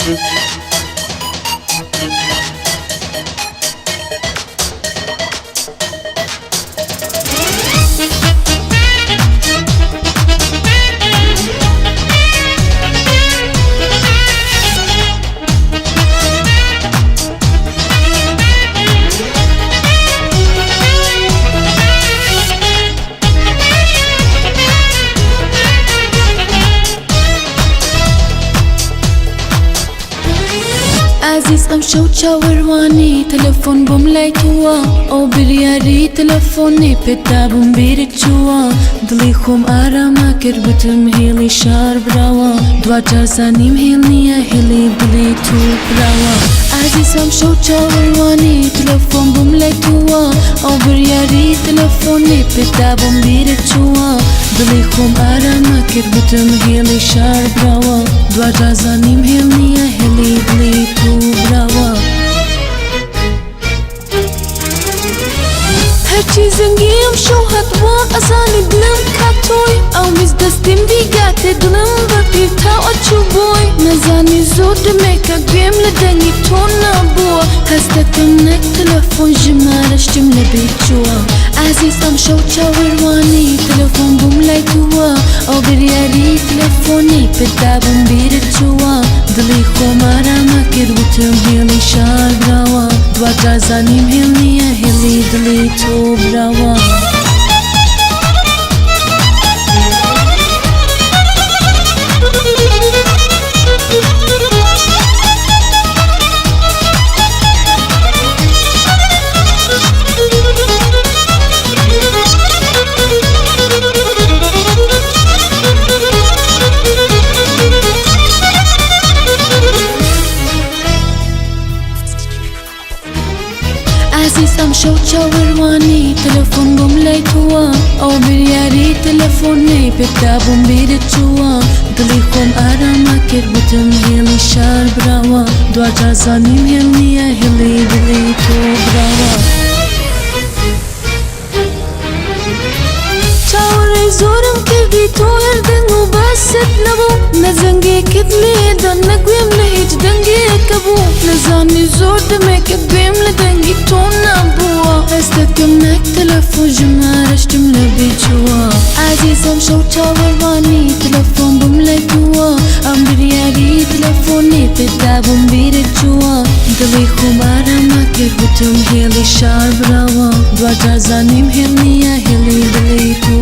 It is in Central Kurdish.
عزيز ام شو تشاورواني تلفون بملايتوا او برياري تلفوني بتا بمبيرتشوا دلي خوم آراما كربتم هيلي شار براوا دوا جارزاني مهيلنيا هيلي دلي تو براوا عزيز ام شو تشاورواني تلفون بملايتوا او برياري تلفوني بتا بمبيرتشوا دلي خوم آراما كربتم هيلي شار براوا دوا جارزاني مهيلنيا هيلي دلي تو براوا هرچی زنگیم شو هتوا ازانی دلم کاتوی او میز دستیم بیگات دلم بپیر تا اچو بوی نزانی زود دمیکا گویم لدنگی تو نبوا هستتم نک تلفون جمارشتم لبیچوا عزیزم شو چاوروانی تلفون بملای توا او بریاری تلفونی پدابم بیرتوا دلی خومارا مکر بوتم هیلی شار براوا دوا جازانیم هیلنیه هیلی دلی تو براوا عزيزم شو تشاورواني تلفون بملاي توا او برياري تلفوني بتا بمبيرتشوا دلي خوم آراما كربتم هيلي شار براوا دوا جازاني مهيلنيا هيلي دلي تو براوا چاوري زورم كردي تو يردن وبست نبو نزنگي كدلي دن نگويم لهيج دنگي كبو نزاني زور دمك گويم لدنگي تو نبوا هستكم نك تلفون جمارشتم لبيچوا عزيزم شو چاورواني تلفون بملاي توا ام برياري تلفوني بتا بمبيرتشوا دلي خومارا ما كربتم هيلي شار براوا دوا جازاني مهيلنيا هيلي دلي تو